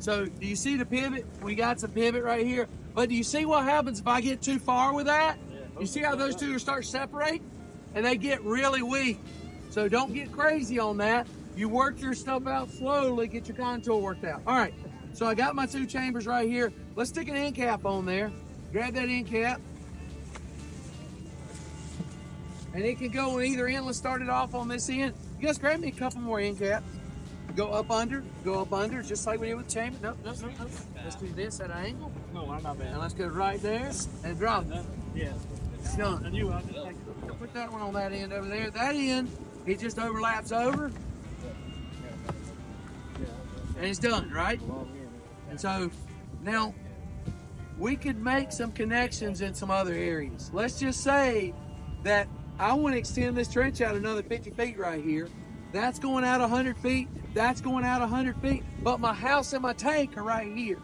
So do you see the pivot? We got some pivot right here. But do you see what happens if I get too far with that? You see how those two start separating? And they get really weak. So don't get crazy on that. You work your stuff out slowly, get your contour worked out. All right, so I got my 2 chambers right here. Let's stick an end cap on there. Grab that end cap. And it can go on either end. Let's start it off on this end. You guys grab me a couple more end caps. Go up under, just like we did with the chamber. Nope. Let's do this at an angle. No, I'm not bad. And let's go right there and drop it. Yeah. It's done. And you, I'll just take Put that one on that end over there. That end, it just overlaps over. And it's done, right? And so now we could make some connections in some other areas. Let's just say that I want to extend this trench out another 50 feet right here. That's going out 100 feet. That's going out 100 feet. But my house and my tank are right here.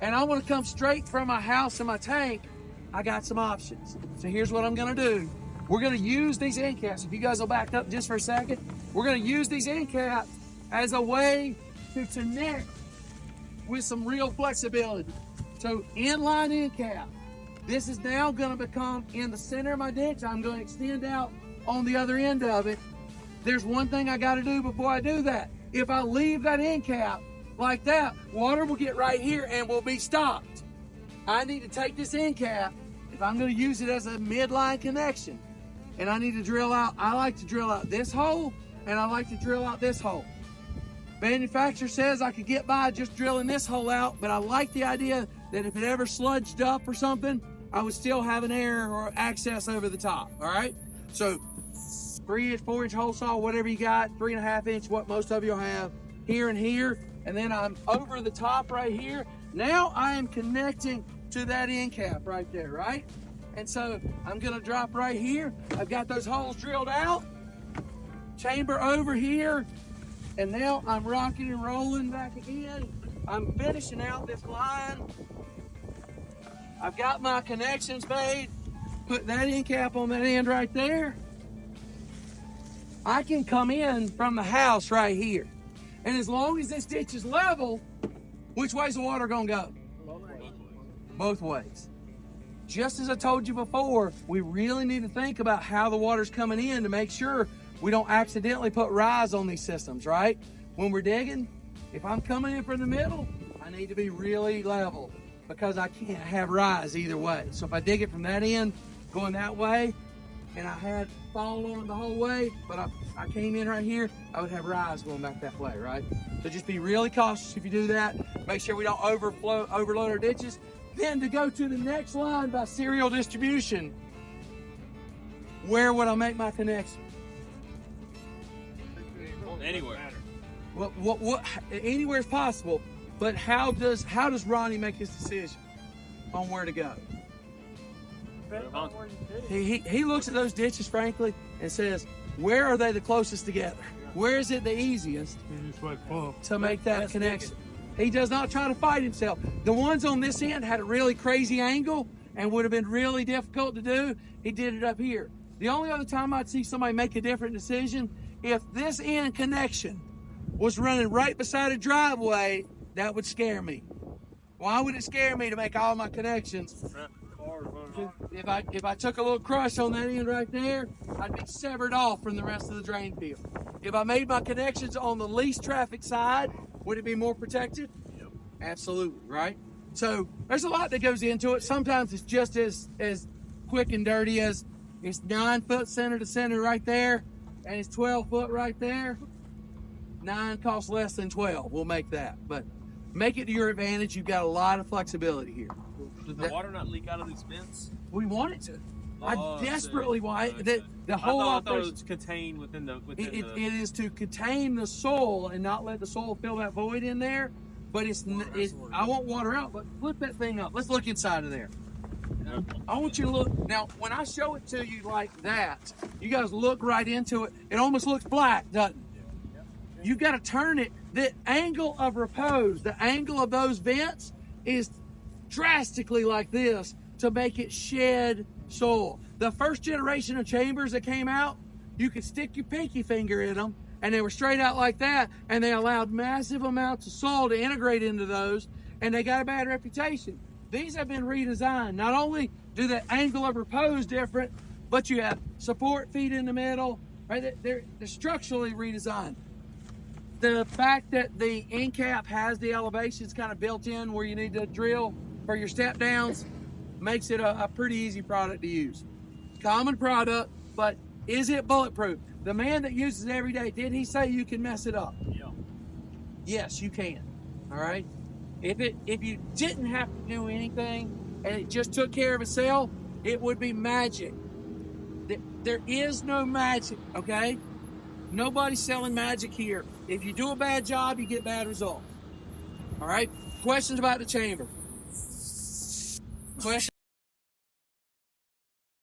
And I want to come straight from my house and my tank. I got some options. So here's what I'm going to do. We're going to use these end caps. If you guys will back up just for a second, we're going to use these end caps as a way to connect with some real flexibility. So inline end cap. This is now going to become in the center of my ditch. I'm going to extend out on the other end of it. There's one thing I got to do before I do that. If I leave that end cap like that, water will get right here and will be stopped. I need to take this end cap, if I'm going to use it as a midline connection, and I need to drill out, I like to drill out this hole, and I like to drill out this hole. Manufacturer says I could get by just drilling this hole out, but I like the idea that if it ever sludged up or something, I would still have an air or access over the top, all right? So 3-inch, 4-inch hole saw, whatever you got, 3.5 inch, what most of you'll have here and here. And then I'm over the top right here. Now I am connecting to that end cap right there, right? And so I'm gonna drop right here. I've got those holes drilled out, chamber over here, and now I'm rocking and rolling back again. I'm finishing out this line. I've got my connections made. Put that end cap on that end right there. I can come in from the house right here. And as long as this ditch is level, which way's the water gonna go? Both ways. Just as I told you before, we really need to think about how the water's coming in to make sure we don't accidentally put rise on these systems, right? When we're digging, if I'm coming in from the middle, I need to be really level because I can't have rise either way. So if I dig it from that end, going that way, and I had fall on it the whole way, but I came in right here, I would have rise going back that way, right? So just be really cautious if you do that. Make sure we don't overload our ditches. Then to go to the next line by serial distribution, where would I make my connection? Anywhere. What anywhere is possible, but how does Ronnie make his decision on where to go? He looks at those ditches, frankly, and says, where are they the closest together? Where is it the easiest to make that connection? He does not try to fight himself. The ones on this end had a really crazy angle and would have been really difficult to do. He did it up here. The only other time I'd see somebody make a different decision, if this end connection was running right beside a driveway, that would scare me. Why would it scare me to make all my connections? If I took a little crush on that end right there, I'd be severed off from the rest of the drain field. If I made my connections on the least traffic side, would it be more protected? Yep. Absolutely, right? So there's a lot that goes into it. Sometimes it's just as quick and dirty as it's 9 foot center to center right there, and it's 12 foot right there. 9 costs less than 12. We'll make that, but make it to your advantage. You've got a lot of flexibility here. Does the water not leak out of these vents? We want it to. I desperately want the whole I operation. thought it was contained within the. It is to contain the soil and not let the soil fill that void in there. But I want water out. But flip that thing up. Let's look inside of there. I want you to look now. When I show it to you like that, you guys look right into it. It almost looks black, doesn't it? You've got to turn it. The angle of repose, the angle of those vents, is drastically like this to make it shed soil. The first generation of chambers that came out, you could stick your pinky finger in them and they were straight out like that, and they allowed massive amounts of soil to integrate into those, and they got a bad reputation. These have been redesigned. Not only do the angle of repose different, but you have support feet in the middle, right? They're structurally redesigned. The fact that the end cap has the elevations kind of built in where you need to drill for your step downs makes it a pretty easy product to use. Common product, but is it bulletproof? The man that uses it every day, did he say you can mess it up? Yeah. Yes, you can. All right. If you didn't have to do anything and it just took care of itself, it would be magic. There is no magic, okay? Nobody's selling magic here. If you do a bad job, you get bad results. All right? Questions about the chamber? Questions?